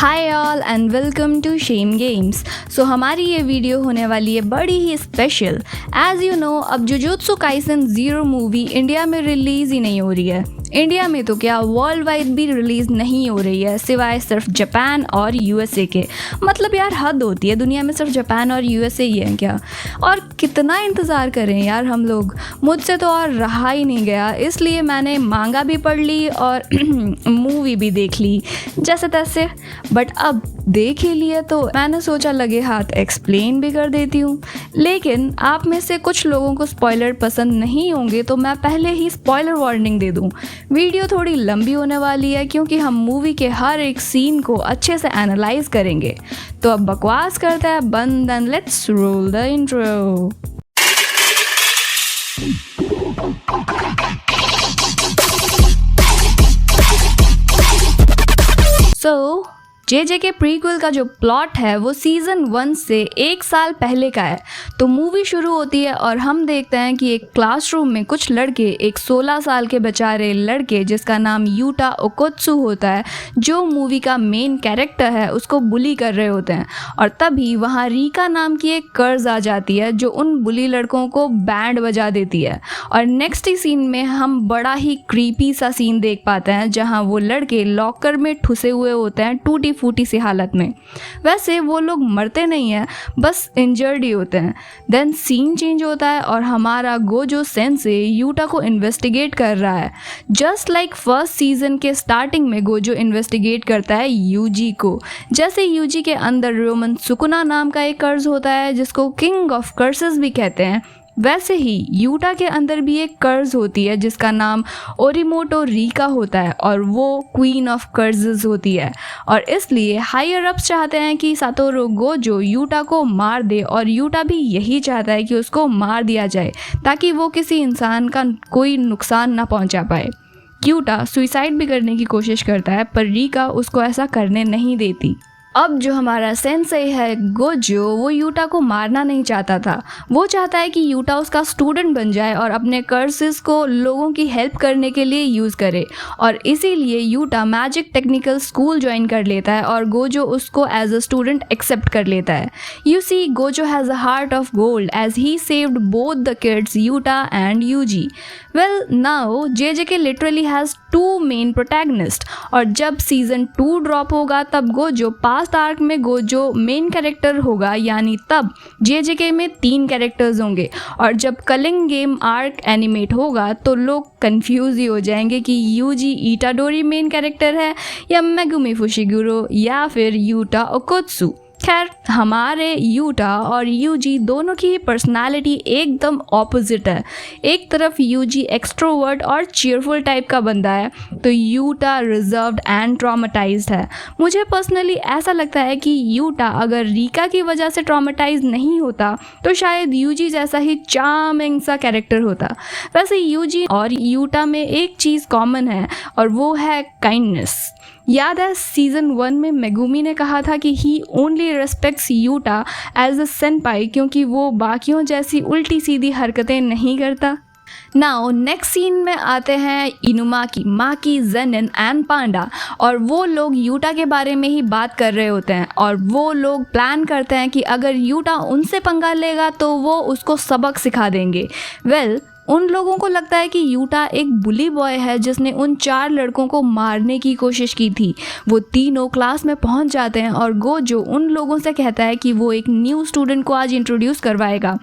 Hi all and welcome to shame games. So हमारी ये video होने वाली है बड़ी ही स्पेशल। एज यू नो, अब जुजुत्सु काइसन 0 मूवी इंडिया में रिलीज़ ही नहीं हो रही है। इंडिया में तो क्या, वर्ल्ड वाइड भी रिलीज़ नहीं हो रही है, सिवाय सिर्फ जापान और यूएसए के। मतलब यार हद होती है, दुनिया में सिर्फ जापान और यूएसए ही है क्या? और कितना इंतज़ार करें यार हम लोग। मुझसे तो और रहा ही नहीं गया, इसलिए मैंने मांगा भी पढ़ ली और मूवी भी देख ली जैसे तैसे। बट अब देख ही लिए तो मैंने सोचा लगे हाथ एक्सप्लेन भी कर देती हूँ। लेकिन आप में से कुछ लोगों को स्पॉइलर पसंद नहीं होंगे, तो मैं पहले ही स्पॉइलर वार्निंग दे दूँ। वीडियो थोड़ी लंबी होने वाली है क्योंकि हम मूवी के हर एक सीन को अच्छे से एनालाइज करेंगे। तो अब बकवास करते हैं बंद and let's roll the intro. So, जे के प्रीक्वल का जो प्लॉट है वो सीज़न 1 से 1 साल पहले का है। तो मूवी शुरू होती है और हम देखते हैं कि एक क्लासरूम में कुछ लड़के, एक 16 साल के बेचारे लड़के जिसका नाम यूटा ओकोत्सु होता है, जो मूवी का मेन कैरेक्टर है, उसको बुली कर रहे होते हैं। और तभी वहाँ रीका नाम की एक कर्ज आ जाती है जो उन बुली लड़कों को बैंड बजा देती है। और नेक्स्ट ही सीन में हम बड़ा ही क्रीपी सा सीन देख पाते हैं जहाँ वो लड़के लॉकर में ठुसे हुए होते हैं टूटी फूटी सी हालत में। वैसे वो लोग मरते नहीं हैं, बस इंजर्ड ही होते हैं। देन सीन चेंज होता है और हमारा गोजो सेंसे यूटा को इन्वेस्टिगेट कर रहा है। जस्ट लाइक फर्स्ट सीजन के स्टार्टिंग में गोजो इन्वेस्टिगेट करता है यूजी को। जैसे यूजी के अंदर रोमन सुकुना नाम का एक कर्ज होता है जिसको किंग ऑफ कर्सेस भी कहते हैं, वैसे ही यूटा के अंदर भी एक कर्ज होती है जिसका नाम ओरिमोटो रीका होता है और वो क्वीन ऑफ कर्जेस होती है। और इसलिए हायर अप्स चाहते हैं कि सातोरू गोजो यूटा को मार दे और यूटा भी यही चाहता है कि उसको मार दिया जाए ताकि वो किसी इंसान का कोई नुकसान ना पहुंचा पाए। यूटा सुसाइड भी करने की कोशिश करता है पर रीका उसको ऐसा करने नहीं देती। अब जो हमारा सेंसेई है गोजो, वो यूटा को मारना नहीं चाहता था। वो चाहता है कि यूटा उसका स्टूडेंट बन जाए और अपने कर्सेस को लोगों की हेल्प करने के लिए यूज़ करे। और इसीलिए Utah magic technical school join कर लेता है और गोजो उसको एज अ स्टूडेंट एक्सेप्ट कर लेता है। You see, Gojo has a heart of gold as he saved both the kids Yuta and Yuji. Well now J literally has 2 main protagonist. और जब सीज़न 2 ड्रॉप होगा तब Gojo past arc में Gojo main character होगा, यानी तब जे में 3 characters होंगे। और जब कलिंग गेम आर्क एनिमेट होगा तो लोग कंफ्यूज ही हो जाएंगे कि यूजी इटाडोरी मेन कैरेक्टर है या मेगुमी फुशिगुरो या फिर यूटा ओकोत्सु। खैर, हमारे यूटा और यूजी दोनों की पर्सनालिटी एकदम ऑपोजिट है। एक तरफ यूजी एक्सट्रोवर्ट और चीयरफुल टाइप का बंदा है तो यूटा रिजर्व्ड एंड ट्रॉमेटाइज्ड है। मुझे पर्सनली ऐसा लगता है कि यूटा अगर रीका की वजह से ट्रॉमेटाइज नहीं होता तो शायद यूजी जैसा ही चार्मिंग सा कैरेक्टर होता। वैसे यूजी और यूटा में एक चीज़ कॉमन है और वो है काइंडनेस। याद है सीज़न 1 में मेगुमी ने कहा था कि he only respects Yuta as a senpai क्योंकि वो बाकियों जैसी उल्टी सीधी हरकतें नहीं करता। नाउ नेक्स्ट सीन में आते हैं इनुमाकी, माकी, जेनिन एंड पांडा। और वो लोग यूटा के बारे में ही बात कर रहे होते हैं और वो लोग प्लान करते हैं कि अगर यूटा उनसे पंगा लेगा तो वो उसको सबक सिखा देंगे। वेल, उन लोगों को लगता है कि यूटा एक बुली बॉय है जिसने उन 4 लड़कों को मारने की कोशिश की थी। वो तीनों क्लास में पहुंच जाते हैं और गोजो उन लोगों से कहता है कि वो एक न्यू स्टूडेंट को आज इंट्रोड्यूस करवाएगा,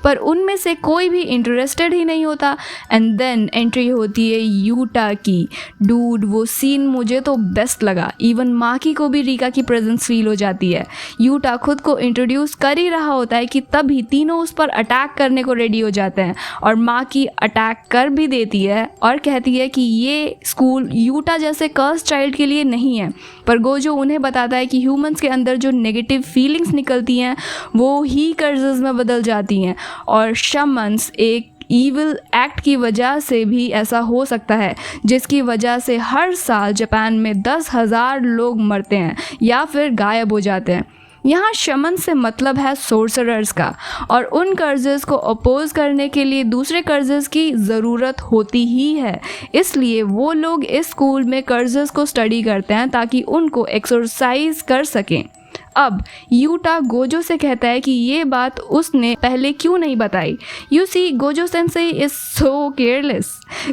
पर उनमें से कोई भी इंटरेस्टेड ही नहीं होता। एंड देन एंट्री होती है यूटा की। डूड, वो सीन मुझे तो बेस्ट लगा। इवन माकी को भी रीका की प्रेजेंस फील हो जाती है। यूटा खुद को इंट्रोड्यूस कर ही रहा होता है कि तभी तीनों उस पर अटैक करने को रेडी हो जाते हैं और की अटैक कर भी देती है और कहती है कि ये स्कूल यूटा जैसे कर्स चाइल्ड के लिए नहीं है। पर गोजो उन्हें बताता है कि ह्यूमंस के अंदर जो नेगेटिव फीलिंग्स निकलती हैं वो ही कर्जेस में बदल जाती हैं और शमन्स एक ईविल एक्ट की वजह से भी ऐसा हो सकता है, जिसकी वजह से हर साल जापान में 10,000 लोग मरते हैं या फिर गायब हो जाते हैं। यहाँ शमन से मतलब है सोर्सरर्स का, और उन कर्जेस को अपोज करने के लिए दूसरे कर्जेस की ज़रूरत होती ही है। इसलिए वो लोग इस स्कूल में कर्जेस को स्टडी करते हैं ताकि उनको एक्सरसाइज कर सकें। अब यूटा गोजो से कहता है कि ये बात उसने पहले क्यों नहीं बताई। You see Gojo sensei is so careless.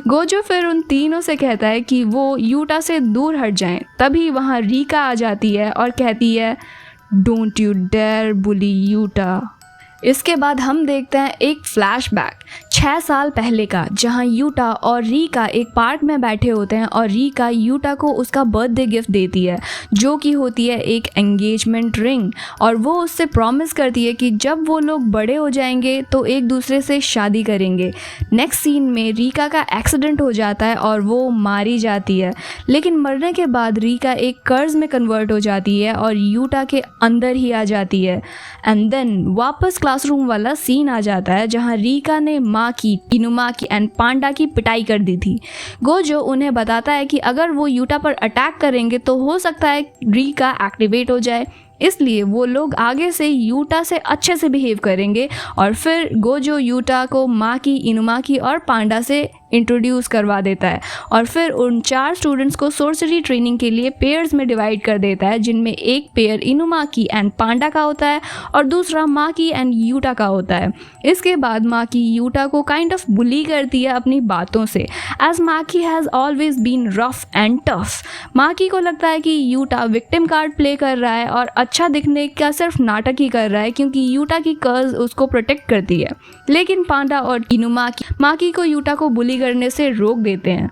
Gojo फिर उन तीनों से कहता है कि वो यूटा से दूर हट जाएं। तभी वहाँ रीका आ जाती है और कहती है, don't you dare bully Yuta. इसके बाद हम देखते हैं एक फ्लैशबैक 6 साल पहले का, जहां यूटा और रीका एक पार्क में बैठे होते हैं और रीका यूटा को उसका बर्थडे गिफ्ट देती है, जो कि होती है एक एंगेजमेंट रिंग। और वो उससे प्रॉमिस करती है कि जब वो लोग बड़े हो जाएंगे तो एक दूसरे से शादी करेंगे। नेक्स्ट सीन में रीका का एक्सीडेंट हो जाता है और वो मारी जाती है, लेकिन मरने के बाद रीका एक कर्ज में कन्वर्ट हो जाती है और यूटा के अंदर ही आ जाती है। एंड देन वापस क्लासरूम वाला सीन आ जाता है जहां रीका ने माकी, इनुमाकी एंड पांडा की पिटाई कर दी थी। गोजो उन्हें बताता है कि अगर वो यूटा पर अटैक करेंगे तो हो सकता है रीका एक्टिवेट हो जाए, इसलिए वो लोग आगे से यूटा से अच्छे से बिहेव करेंगे। और फिर गोजो यूटा को माकी, इनुमाकी और पांडा से इंट्रोड्यूस करवा देता है और फिर उन 4 स्टूडेंट्स को सोर्सरी ट्रेनिंग के लिए पेयर्स में डिवाइड कर देता है, जिनमें एक पेयर इनुमाकी एंड पांडा का होता है और दूसरा माकी एंड यूटा का होता है। इसके बाद माकी यूटा को काइंड ऑफ बुली करती है अपनी बातों से, as Maki has always been rough and tough. Maki को लगता है कि यूटा विक्टिम कार्ड प्ले कर रहा है और अच्छा दिखने का सिर्फ नाटक ही कर रहा है, क्योंकि यूटा की कर्ज उसको प्रोटेक्ट करती है। लेकिन पांडा और इनुमाकी माकी को यूटा को बुली करने से रोक देते हैं।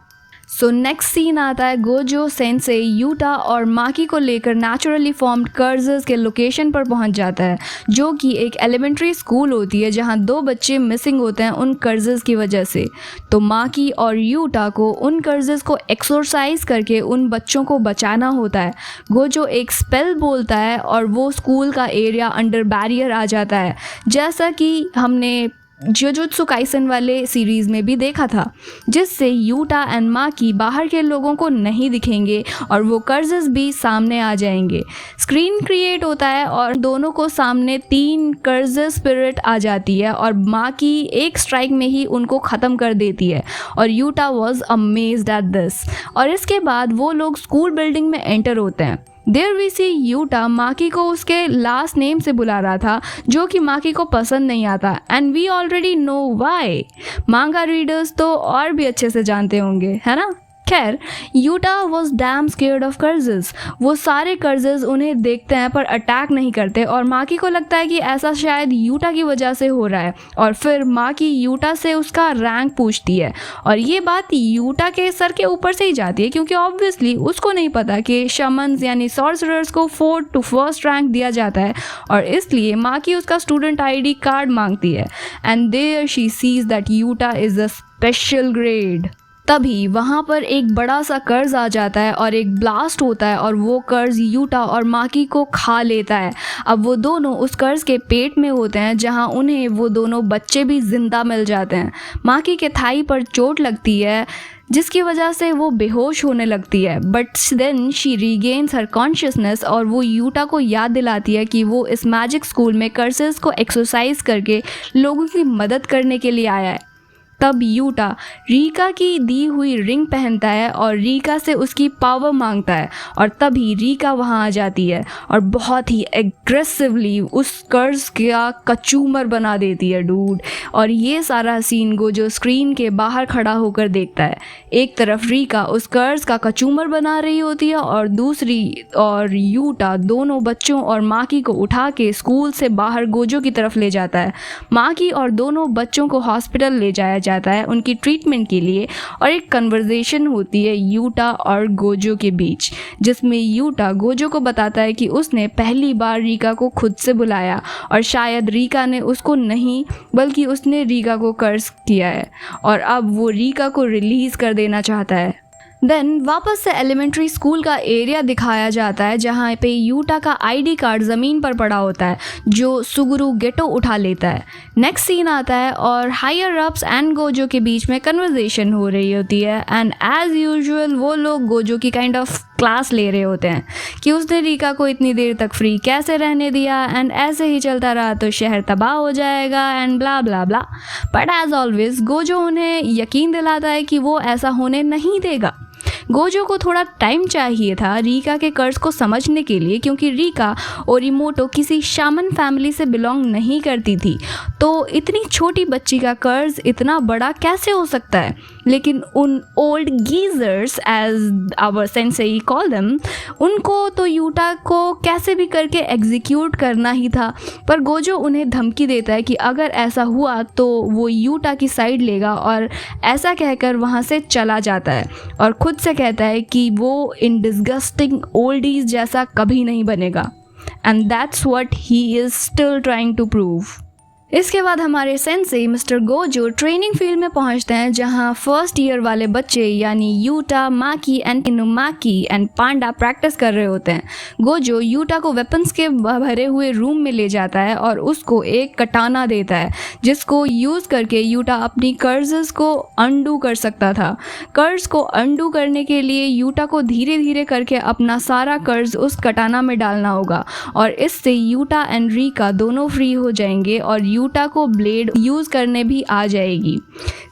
सो नेक्स्ट सीन आता है गोजो सेंसेई यूटा और माकी को लेकर नेचुरली फॉर्म्ड कर्जेस के लोकेशन पर पहुंच जाता है, जो कि एक एलिमेंट्री स्कूल होती है जहां 2 बच्चे मिसिंग होते हैं उन कर्जेस की वजह से। तो माकी और यूटा को उन कर्जेस को एक्सोरसाइज करके उन बच्चों को बचाना होता है। गोजो एक स्पेल बोलता है और वो स्कूल का एरिया अंडर बैरियर आ जाता है, जैसा कि हमने जुजुत्सु काइसन वाले सीरीज़ में भी देखा था, जिससे यूटा एंड माकी बाहर के लोगों को नहीं दिखेंगे और वो कर्जेस भी सामने आ जाएंगे। स्क्रीन क्रिएट होता है और दोनों को सामने 3 कर्जेस स्पिरिट आ जाती है और माकी एक स्ट्राइक में ही उनको ख़त्म कर देती है और Utah was amazed at this. और इसके बाद वो लोग स्कूल बिल्डिंग में एंटर होते हैं। देयर वी सी यूटा माकी को उसके लास्ट नेम से बुला रहा था, जो कि माकी को पसंद नहीं आता, and we already know why. Manga readers तो और भी अच्छे से जानते होंगे, है ना। खैर, Yuta was damn scared of curses. वो सारे कर्जेस उन्हें देखते हैं पर अटैक नहीं करते और माकी को लगता है कि ऐसा शायद यूटा की वजह से हो रहा है। और फिर माकी यूटा से उसका रैंक पूछती है और ये बात यूटा के सर के ऊपर से ही जाती है, क्योंकि ऑब्वियसली उसको नहीं पता कि शमन्स यानी सॉर्सरर्स को 4th to 1st रैंक दिया जाता है, और इसलिए माकी उसका स्टूडेंट ID कार्ड मांगती है। And there she sees that Yuta is a special grade. तभी वहाँ पर एक बड़ा सा कर्ज आ जाता है और एक ब्लास्ट होता है और वो कर्ज यूटा और माकी को खा लेता है। अब वो दोनों उस कर्ज के पेट में होते हैं, जहाँ उन्हें वो दोनों बच्चे भी जिंदा मिल जाते हैं। माकी के थाई पर चोट लगती है, जिसकी वजह से वो बेहोश होने लगती है, but then she regains her consciousness और वो यूटा को याद दिलाती है कि वो इस मैजिक स्कूल में कर्सेस को एक्सरसाइज करके लोगों की मदद करने के लिए आया है। तब यूटा रीका की दी हुई रिंग पहनता है और रीका से उसकी पावर मांगता है, और तभी रीका वहाँ आ जाती है और बहुत ही एग्रेसिवली उस कर्ज का कचूमर बना देती है डूड। और ये सारा सीन गोजो स्क्रीन के बाहर खड़ा होकर देखता है। एक तरफ रीका उस कर्ज का कचूमर बना रही होती है और दूसरी और यूटा दोनों बच्चों और माकी को उठा के स्कूल से बाहर गोजो की तरफ ले जाता है। माकी और दोनों बच्चों को हॉस्पिटल ले जाया जाता है उनकी ट्रीटमेंट के लिए, और एक कन्वर्सेशन होती है यूटा और गोजो के बीच, जिसमें यूटा गोजो को बताता है कि उसने पहली बार रीका को खुद से बुलाया और शायद रीका ने उसको नहीं बल्कि उसने रीका को कर्ज किया है और अब वो रीका को रिलीज कर देना चाहता है। देन वापस से एलिमेंट्री स्कूल का एरिया दिखाया जाता है, जहाँ पे यूटा का ID कार्ड ज़मीन पर पड़ा होता है, जो सुगुरु गेटो उठा लेता है। नेक्स्ट सीन आता है और हायर अप्स एंड गोजो के बीच में कन्वर्सेशन हो रही होती है, एंड एज यूजुअल वो लोग गोजो की काइंड ऑफ क्लास ले रहे होते हैं कि उसने रीका को इतनी देर तक फ्री कैसे रहने दिया एंड ऐसे ही चलता रहा तो शहर तबाह हो जाएगा and blah blah blah. But as always Gojo उन्हें यकीन दिलाता है कि वो ऐसा होने नहीं देगा। गोजो को थोड़ा टाइम चाहिए था रीका के कर्ज को समझने के लिए, क्योंकि रीका ओरिमोटो किसी शामन फैमिली से बिलोंग नहीं करती थी, तो इतनी छोटी बच्ची का कर्ज इतना बड़ा कैसे हो सकता है। लेकिन उन old geezers as our sensei call them, उनको तो यूटा को कैसे भी करके एग्जीक्यूट करना ही था। पर गोजो उन्हें धमकी देता है कि अगर ऐसा हुआ तो वो यूटा की साइड लेगा, और ऐसा कहकर वहाँ से चला जाता है और खुद से कहता है कि वो इन डिस्गस्टिंग ओल्डीज जैसा कभी नहीं बनेगा। And that's what he is still trying to prove. इसके बाद हमारे sensei mister Gojo training field में पहुंचते हैं, जहां फर्स्ट ईयर वाले बच्चे यानी Yuta, Maki and Inumaki and Panda practice कर रहे होते हैं। गोजो यूटा को वेपन्स के भरे हुए रूम में ले जाता है और उसको एक कटाना देता है, जिसको यूज़ करके यूटा अपनी कर्जेस को अंडू कर सकता था। कर्ज को अंडू करने के लिए यूटा को धीरे धीरे करके अपना सारा कर्ज उस कटाना में डालना होगा, और इससे यूटा एंड रीका दोनों फ्री हो जाएंगे और यूटा को ब्लेड यूज करने भी आ जाएगी।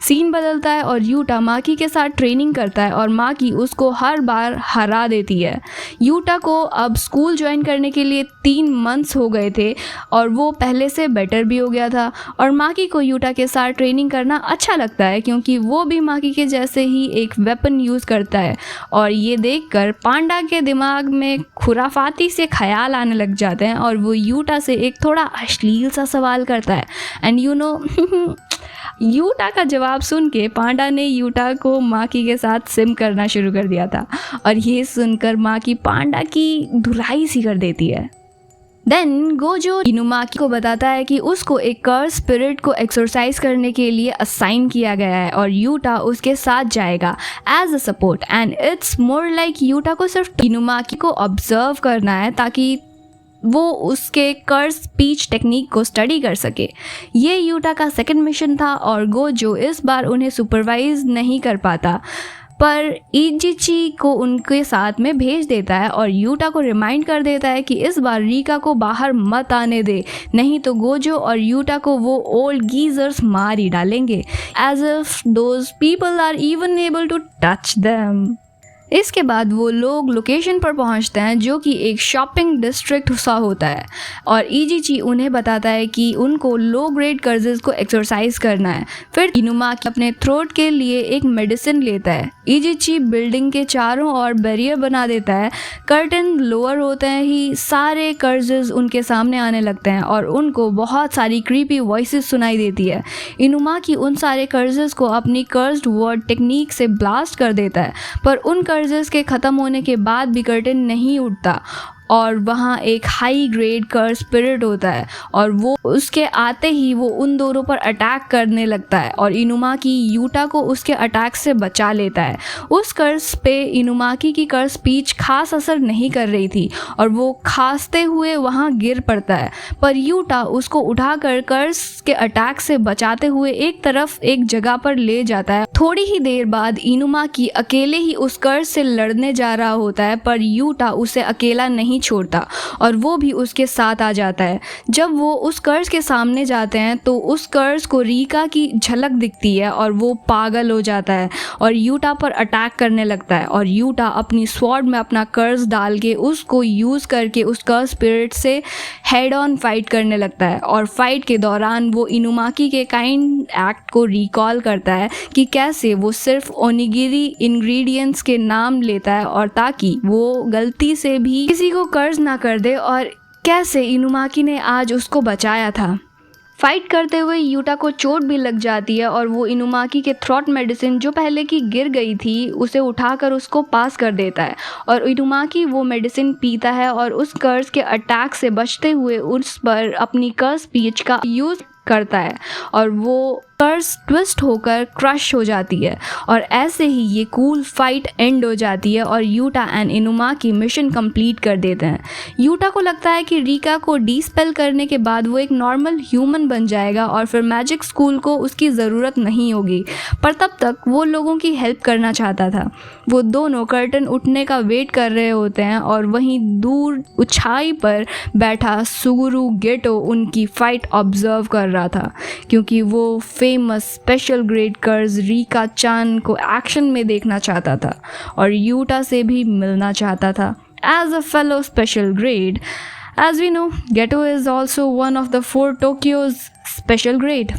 सीन बदलता है और यूटा माकी के साथ ट्रेनिंग करता है और माकी उसको हर बार हरा देती है। यूटा को अब स्कूल ज्वाइन करने के लिए 3 मंथ्स हो गए थे और वो पहले से बेटर भी हो गया था, और माकी को यूटा के साथ ट्रेनिंग करना अच्छा लगता है क्योंकि वो भी माकी के जैसे ही एक वेपन यूज़ करता है। और ये देखकर पांडा के दिमाग में खुराफाती से ख्याल आने लग जाते हैं और वो यूटा से एक थोड़ा अश्लील सा सवाल करता है। एंड यू नो यूटा का जवाब सुन के पांडा ने यूटा को माकी के साथ सिम करना शुरू कर दिया था, और ये सुनकर माकी पांडा की धुलाई सी कर देती है। देन गोजो इनुमाकी को बताता है कि उसको एक कर्स स्पिरिट को एक्सरसाइज करने के लिए असाइन किया गया है और यूटा उसके साथ जाएगा as a support. And it's more like Yuta को सिर्फ इनुमाकी को ऑब्जर्व करना है ताकि वो उसके कर्स स्पीच टेक्निक को स्टडी कर सके। ये यूटा का सेकंड मिशन था और गोजो इस बार उन्हें सुपरवाइज नहीं कर पाता, पर इजिची को उनके साथ में भेज देता है और यूटा को रिमाइंड कर देता है कि इस बार रीका को बाहर मत आने दे, नहीं तो गोजो और यूटा को वो ओल्ड गीजर्स मार ही डालेंगे, as if those people are even able to touch them. इसके बाद वो लोग लोकेशन पर पहुंचते हैं जो कि एक शॉपिंग डिस्ट्रिक्ट सा होता है, और इजिची उन्हें बताता है कि उनको लो ग्रेड कर्जेस को एक्सरसाइज करना है। फिर इनुमाकी अपने थ्रोट के लिए एक मेडिसिन लेता है। इजिची बिल्डिंग के चारों ओर बैरियर बना देता है। कर्टन लोअर होते हैं ही सारे कर्जेस उनके सामने आने लगते हैं और उनको बहुत सारी क्रीपी वॉइसेस सुनाई देती है। इनुमाकी उन सारे कर्जेस को अपनी कर्स्ड वर्ड टेक्निक से ब्लास्ट कर देता है, पर उन कर्जेस के ख़त्म होने के बाद भी कर्टन नहीं उठता और वहाँ एक हाई ग्रेड कर्स स्पिरिट होता है और वो उसके आते ही वो उन दोनों पर अटैक करने लगता है और इनुमाकी यूटा को उसके अटैक से बचा लेता है। उस कर्स पे इनुमाकी की कर्स स्पीच खास असर नहीं कर रही थी और वो खांसते हुए वहाँ गिर पड़ता है, पर यूटा उसको उठाकर कर्स के अटैक से बचाते हुए एक तरफ एक जगह पर ले जाता है। थोड़ी ही देर बाद इनुमाकी अकेले ही उस कर्स से लड़ने जा रहा होता है, पर यूटा उसे अकेला नहीं छोड़ता और वो भी उसके साथ आ जाता है। जब वो उस कर्ज के सामने जाते हैं तो उस कर्ज को रीका की झलक दिखती है और वो पागल हो जाता है और यूटा पर अटैक करने लगता है, और यूटा अपनी स्वॉर्ड में अपना कर्ज डाल के उसको यूज करके उस कर्ज स्पिरिट से हेड ऑन फाइट करने लगता है। और फाइट के दौरान वो इनुमाकी के काइंड एक्ट को रिकॉल करता है कि कैसे वो सिर्फ ओनिगिरी इंग्रेडिएंट्स के नाम लेता है और ताकि वो गलती से भी किसी को कर्ज ना कर दे, और कैसे इनुमाकी ने आज उसको बचाया था। फाइट करते हुए यूटा को चोट भी लग जाती है और वो इनुमाकी के थ्रॉट मेडिसिन जो पहले की गिर गई थी उसे उठाकर उसको पास कर देता है, और इनुमाकी वो मेडिसिन पीता है और उस कर्ज के अटैक से बचते हुए उस पर अपनी कर्ज स्पीच का यूज़ करता है और वो कर्स ट्विस्ट होकर क्रश हो जाती है और ऐसे ही ये कूल फाइट एंड हो जाती है और यूटा एंड इनुमा की मिशन कंप्लीट कर देते हैं। यूटा को लगता है कि रिका को डिस्पेल करने के बाद वो एक नॉर्मल ह्यूमन बन जाएगा और फिर मैजिक स्कूल को उसकी ज़रूरत नहीं होगी, पर तब तक वो लोगों की हेल्प करना चाहता था। वो दोनों कर्टन उठने का वेट कर रहे होते हैं और वहीं दूर ऊंचाई पर बैठा सुगुरु गेटो उनकी फाइट ऑब्जर्व कर रहा था, क्योंकि वो फेमस स्पेशल ग्रेड कर्स रिका चान को एक्शन में देखना चाहता था और यूटा से भी मिलना चाहता था। As a fellow special grade, as we know, Geto is also one of the 4 Tokyo's special grade.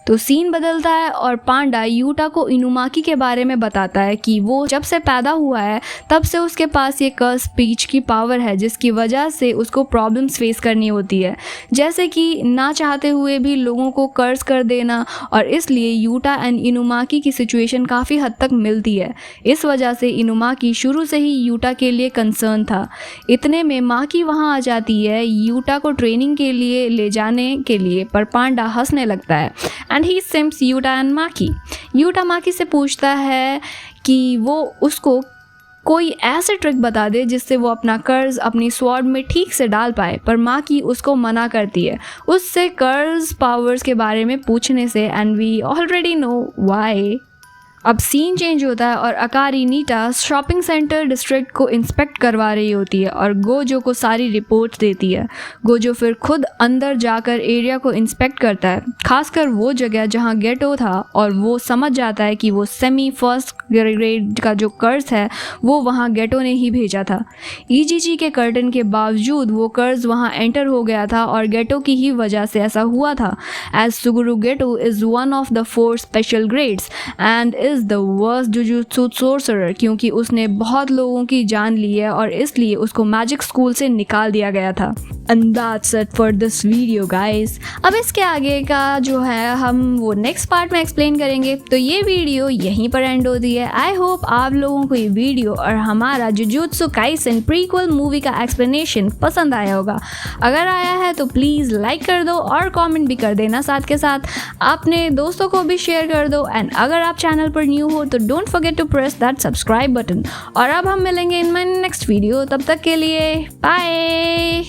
तो सीन बदलता है और पांडा यूटा को इनुमाकी के बारे में बताता है कि वो जब से पैदा हुआ है तब से उसके पास ये कर्स स्पीच की पावर है, जिसकी वजह से उसको प्रॉब्लम्स फेस करनी होती है, जैसे कि ना चाहते हुए भी लोगों को कर्स कर देना, और इसलिए यूटा एंड इनुमाकी की सिचुएशन काफ़ी हद तक मिलती है। इस वजह से इनुमाकी शुरू से ही यूटा के लिए कंसर्न था। इतने में माकी वहाँ आ जाती है यूटा को ट्रेनिंग के लिए ले जाने के लिए, पर पांडा हंसने लगता है and he seems Yuta and Maki. Yuta Maki से पूछता है कि वो उसको कोई ऐसे ट्रिक बता दे जिससे वो अपना कर्ज अपनी स्वॉर्ड में ठीक से डाल पाए, पर माकी उसको मना करती है उससे कर्ज पावर्स के बारे में पूछने से, and we already know why. अब सीन चेंज होता है और Akari Nitta shopping centre district को इंस्पेक्ट करवा रही होती है और गोजो को सारी रिपोर्ट्स देती है। गोजो फिर खुद अंदर जाकर एरिया को इंस्पेक्ट करता है, खासकर वो जगह जहां गेटो था, और वो समझ जाता है कि वो सेमी फर्स्ट ग्रेड का जो कर्ज है वो वहां गेटो ने ही भेजा था। ईजीजी के कर्टन के बावजूद वो कर्ज वहां एंटर हो गया था और गेटो की ही वजह से ऐसा हुआ था, as Suguru Geto is one of the 4 special grades and is the worst jujutsu sorcerer, क्योंकि उसने बहुत लोगों की जान ली है और इसलिए उसको मैजिक स्कूल से निकाल दिया गया था। And that's it for this video guys. अब इसके आगे का जो है हम वो नेक्स्ट पार्ट में एक्सप्लेन करेंगे, तो ये वीडियो यहीं पर एंड होती है। आई होप आप लोगों को ये वीडियो और हमारा जुजुत्सु काइसेन प्रीक्वल मूवी का एक्सप्लेनेशन पसंद आया होगा। अगर आया है तो प्लीज़ लाइक कर दो और कमेंट भी कर देना, साथ के साथ अपने दोस्तों को भी शेयर कर दो। एंड अगर आप चैनल पर न्यू हो तो don't forget to press that subscribe button. और अब हम मिलेंगे इन माय नेक्स्ट वीडियो, तब तक के लिए बाय।